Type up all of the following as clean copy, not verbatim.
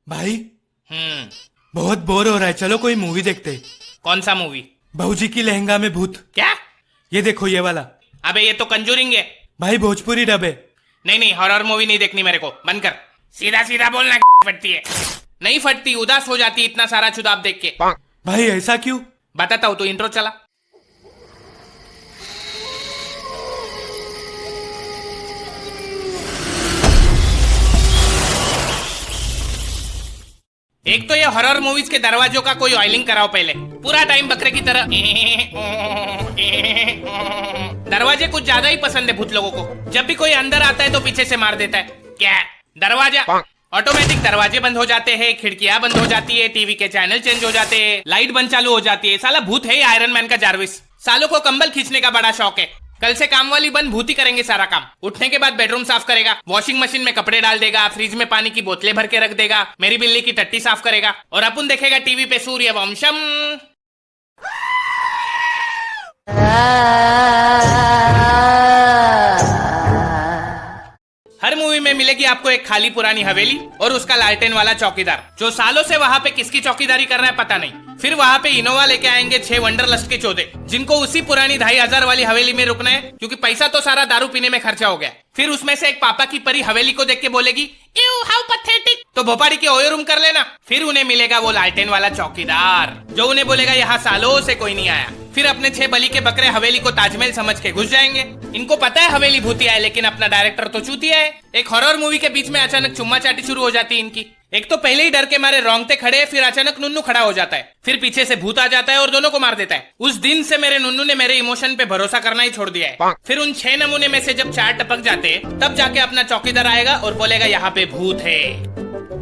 भाई हम्म। बहुत बोर हो रहा है, चलो कोई मूवी देखते हैं। कौन सा मूवी? बहूजी की लहंगा में भूत। क्या? ये देखो ये वाला। अबे ये तो कंजूरिंग है। भाई भोजपुरी डब है। नहीं नहीं, हॉरर मूवी नहीं देखनी मेरे को, बंद कर। सीधा सीधा बोलना। फटती है? नहीं फटती, उदास हो जाती इतना सारा चुदाब देख के। भाई ऐसा क्यों? बताता हूँ, तो इंट्रो चला। एक तो ये हॉरर मूवीज के दरवाजों का कोई ऑयलिंग कराओ पहले, पूरा टाइम बकरे की तरह। दरवाजे कुछ ज्यादा ही पसंद है भूत लोगों को। जब भी कोई अंदर आता है तो पीछे से मार देता है। क्या दरवाजा? ऑटोमेटिक दरवाजे बंद हो जाते हैं, खिड़कियां बंद हो जाती है, टीवी के चैनल चेंज हो जाते हैं, लाइट बंद चालू हो जाती है। साला भूत है आयरन मैन का जारविस। सालों को कंबल खींचने का बड़ा शौक है। कल से काम वाली बंद भूत ही करेंगे सारा काम। उठने के बाद बेडरूम साफ करेगा, वॉशिंग मशीन में कपड़े डाल देगा, फ्रिज में पानी की बोतलें भर के रख देगा, मेरी बिल्ली की टट्टी साफ करेगा, और अपन देखेगा टीवी पे सूर्यवंशम। हर मूवी में मिलेगी आपको एक खाली पुरानी हवेली और उसका लालटेन वाला चौकीदार, जो सालों से वहाँ पे किसकी चौकीदारी कर रहा है पता नहीं। फिर वहाँ पे इनोवा लेके आएंगे 6 वंडरलस्ट के चौधे, जिनको उसी पुरानी 2500 वाली हवेली में रुकना है, क्योंकि पैसा तो सारा दारू पीने में खर्चा हो गया। फिर उसमें से एक पापा की परी हवेली को देख के बोलेगी, "Ew, how pathetic!" तो भोपाड़ी के ओयो रूम कर लेना। फिर उन्हें मिलेगा वो लालटेन वाला चौकीदार, जो उन्हें बोलेगा यहाँ सालों से कोई नहीं आया। फिर अपने 6 बलि के बकरे हवेली को ताजमहल समझ के घुस जाएंगे। इनको पता है हवेली भूतिया है, लेकिन अपना डायरेक्टर तो चूतिया है। एक हॉरर मूवी के बीच में अचानक चुम्मा चाटी शुरू हो जाती है इनकी। एक तो पहले ही डर के मारे रोंगटे खड़े, फिर अचानक नुन्नू खड़ा हो जाता है, फिर पीछे से भूत आ जाता है और दोनों को मार देता है। उस दिन से मेरे नुन्नू ने मेरे इमोशन पे भरोसा करना ही छोड़ दिया है। फिर उन 6 नमूने में से जब 4 टपक जाते हैं, तब जाके अपना चौकीदार आएगा और बोलेगा यहाँ पे भूत है।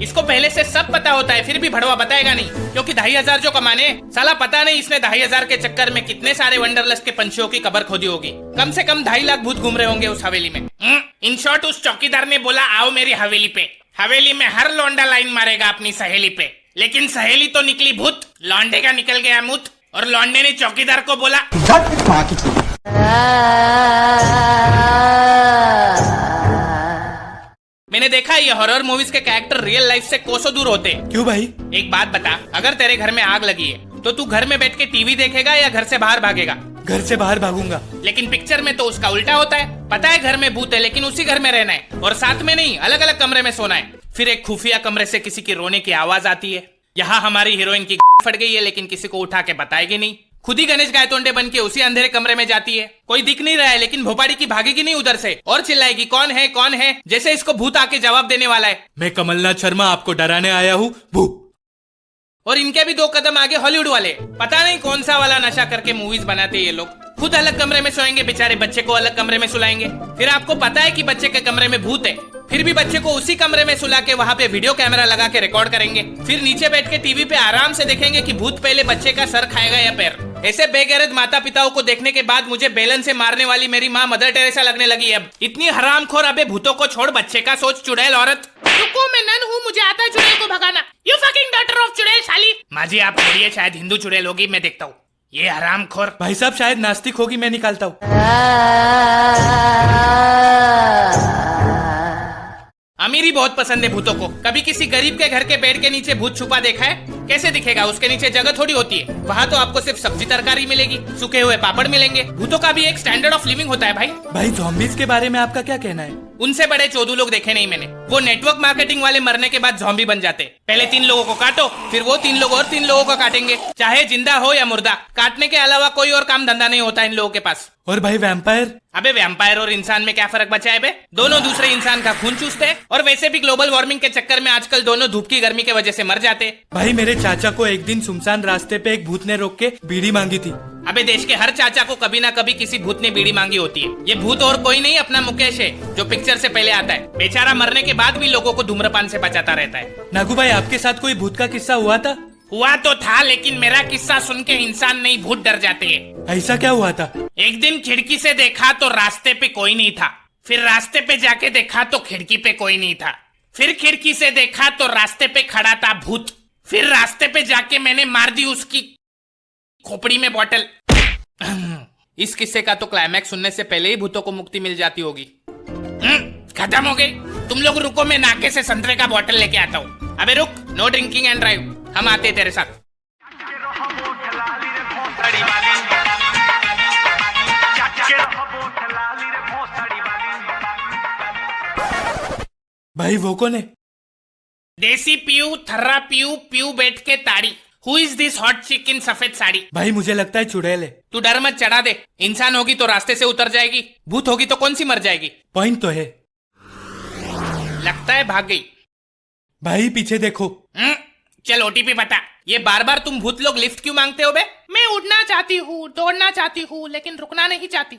इसको पहले से सब पता होता है, फिर भी भड़वा बताएगा नहीं, क्योंकि 2500 जो कमाने, साला पता नहीं इसने 2500 के चक्कर में कितने सारे वंडरलस्ट के पंछियों की कब्र खोदी होगी। कम से कम 2.5 लाख भूत घूम रहे होंगे उस हवेली में। इन शॉर्ट, उस चौकीदार ने बोला, आओ मेरी हवेली पे। हवेली में हर लौंडा लाइन मारेगा अपनी सहेली पे, लेकिन सहेली तो निकली भूत। लौंडे का निकल गया मुत, और लौंडे ने चौकीदार को बोला, मैंने देखा ये हॉरर मूवीज के कैरेक्टर रियल लाइफ से कोसों दूर होते हैं। क्यों भाई? एक बात बता, अगर तेरे घर में आग लगी है तो तू घर में बैठ के टीवी देखेगा या घर से बाहर भागेगा? घर से बाहर भागूंगा। लेकिन पिक्चर में तो उसका उल्टा होता है। पता है घर में भूत है, लेकिन उसी घर में रहना है, और साथ में नहीं, अलग अलग कमरे में सोना है। फिर एक खुफिया कमरे से किसी की रोने की आवाज आती है। यहाँ हमारी हीरोइन की फट गई है, लेकिन किसी को उठा के बताएगी नहीं। खुद ही गणेश गायतोंडे बन के उसी अंधेरे कमरे में जाती है। कोई दिख नहीं रहा है, लेकिन भोपाड़ी की भागेगी नहीं उधर से, और चिल्लाएगी, कौन है कौन है, जैसे इसको भूत आके जवाब देने वाला है। मैं कमलनाथ शर्मा आपको डराने आया हूँ भू। और इनके भी 2 कदम आगे हॉलीवुड वाले। पता नहीं कौन सा वाला नशा करके मूवीज बनाते ये लोग। खुद अलग कमरे में सोएंगे बेचारे, बच्चे को अलग कमरे में सुलाएंगे। फिर आपको पता है कि बच्चे के कमरे में भूत है, फिर भी बच्चे को उसी कमरे में सुला के वहाँ पे वीडियो कैमरा लगा के रिकॉर्ड करेंगे। फिर नीचे बैठ के टीवी पे आराम से देखेंगे कि भूत पहले बच्चे का सर खाएगा या पैर। ऐसे बेगैरत माता पिताओं को देखने के बाद मुझे बेलन से मारने वाली मेरी माँ मदर टेरेसा लगने लगी। अब इतनी हरामखोर, अबे भूतों को छोड़, बच्चे का सोच चुड़ैल औरत। रुको, मैं नन हूँ, मुझे आता है चुड़ैल को भगाना। यू फकिंग डॉटर ऑफ चुड़ैल साली। माँ जी आप छोड़िए, शायद हिंदू चुड़ैल होगी, मैं देखता हूँ। ये हरामखोर। भाई साहब शायद नास्तिक होगी, मैं निकालता हूँ। अमीरी बहुत पसंद है भूतों को। कभी किसी गरीब के घर के बेड के नीचे भूत छुपा देखा है? कैसे दिखेगा? उसके नीचे जगह थोड़ी होती है। वहाँ तो आपको सिर्फ सब्जी तरकारी मिलेगी, सूखे हुए पापड़ मिलेंगे। भूतों का भी एक स्टैंडर्ड ऑफ लिविंग होता है भाई। भाई ज़ॉम्बीज़ के बारे में आपका क्या कहना है? उनसे बड़े चोदू लोग देखे नहीं मैंने। वो नेटवर्क मार्केटिंग वाले मरने के बाद ज़ॉम्बी बन जाते। पहले 3 लोगों को काटो, फिर वो 3 लोग और 3 लोगों को काटेंगे, चाहे जिंदा हो या मुर्दा। काटने के अलावा कोई और काम धंधा नहीं होता इन लोगों के पास। और भाई वैम्पायर? अबे वैम्पायर और इंसान में क्या फर्क बचा है बे? दोनों दूसरे इंसान का खून चूसते हैं, और वैसे भी ग्लोबल वार्मिंग के चक्कर में आजकल दोनों धूप की गर्मी की वजह से मर जाते हैं। भाई मेरे चाचा को एक दिन सुनसान रास्ते पे एक भूत ने रोक के बीड़ी मांगी थी। अबे देश के हर चाचा को कभी ना कभी किसी भूत ने बीड़ी मांगी होती है। ये भूत और कोई नहीं, अपना मुकेश है, जो पिक्चर से पहले आता है। बेचारा मरने के बाद भी लोगों को धूम्रपान से बचाता रहता है। नागू भाई आपके साथ कोई भूत का किस्सा हुआ था? हुआ तो था, लेकिन मेरा किस्सा सुन के इंसान नहीं भूत डर जाते हैं। ऐसा क्या हुआ था? एक दिन खिड़की से देखा तो रास्ते पे कोई नहीं था। फिर रास्ते पे जाके देखा तो खिड़की पे कोई नहीं था। फिर खिड़की से देखा तो रास्ते पे खड़ा था भूत। फिर रास्ते पे जाके मैंने मार दी उसकी खोपड़ी में बॉटल। इस किस्से का तो क्लाइमैक्स सुनने से पहले ही भूतों को मुक्ति मिल जाती होगी। खत्म हो गई। तुम लोग रुको, मैं नाके से संतरे का बॉटल लेके आता हूँ। अबे रुक। नो ड्रिंकिंग एंड ड्राइव, हम आते हैं तेरे साथ। भाई वो कौन है? देसी पीयू, थर्रा पीयू, पीयू बैठ के ताड़ी। हु इज दिस हॉट चिक इन सफेद साड़ी? भाई मुझे लगता है चुड़ैल है। तू डर मत, चढ़ा दे। इंसान होगी तो रास्ते से उतर जाएगी, भूत होगी तो कौन सी मर जाएगी। पॉइंट तो है। लगता है भाग गई। भाई पीछे देखो। चल ओटीपी बता। ये बार बार तुम भूत लोग लिफ्ट क्यों मांगते हो बे? मैं उड़ना चाहती हूँ, दौड़ना चाहती हूँ, लेकिन रुकना नहीं चाहती।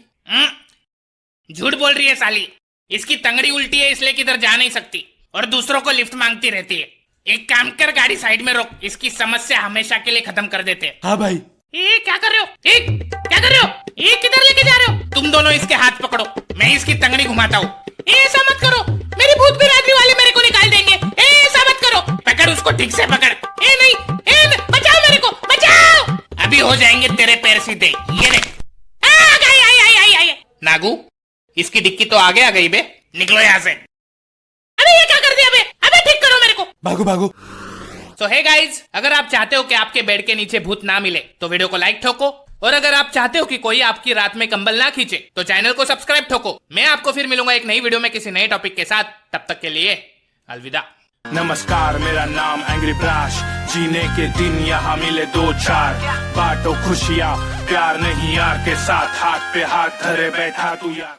झूठ बोल रही है साली। इसकी तंगड़ी उल्टी है इसलिए किधर जा नहीं सकती और दूसरों को लिफ्ट मांगती रहती है। एक काम कर, गाड़ी साइड में रोक, इसकी समस्या हमेशा के लिए खत्म कर देते हैं। हाँ भाई। ए क्या कर रहे हो? क्या कर रहे हो? किधर लेके जा रहे हो? तुम दोनों इसके हाथ पकड़ो, मैं इसकी तंगड़ी घुमाता हूँ। ऐसा मत करो, मेरी भूत बिरादरी वाले मेरे को निकाल देंगे। ऐसा मत करो, पकड़ उसको, ठीक से पकड़। नहीं, बचाओ मेरे को, बचाओ। अभी हो जाएंगे तेरे पैर सीधे। ये देख। आई। नागू, इसकी डिक्की तो आगे आ गई बे, निकलो यहाँ से। अरे ये क्या कर दिया बे? अबे ठीक करो मेरे को। भागो। तो हे गाइज, अगर आप चाहते हो कि आपके बेड के नीचे भूत ना मिले तो वीडियो को लाइक ठोको, और अगर आप चाहते हो कि कोई आपकी रात में कंबल ना खींचे तो चैनल को सब्सक्राइब ठोको। मैं आपको फिर मिलूंगा एक नई वीडियो में किसी नए टॉपिक के साथ। तब तक के लिए अलविदा। नमस्कार, मेरा नाम एंग्री ब्लाश। जीने के दिन यहाँ मिले 2-4, बांटो खुशियाँ, प्यार नहीं यार के साथ, हाथ पे हाथ धरे बैठा तू यार।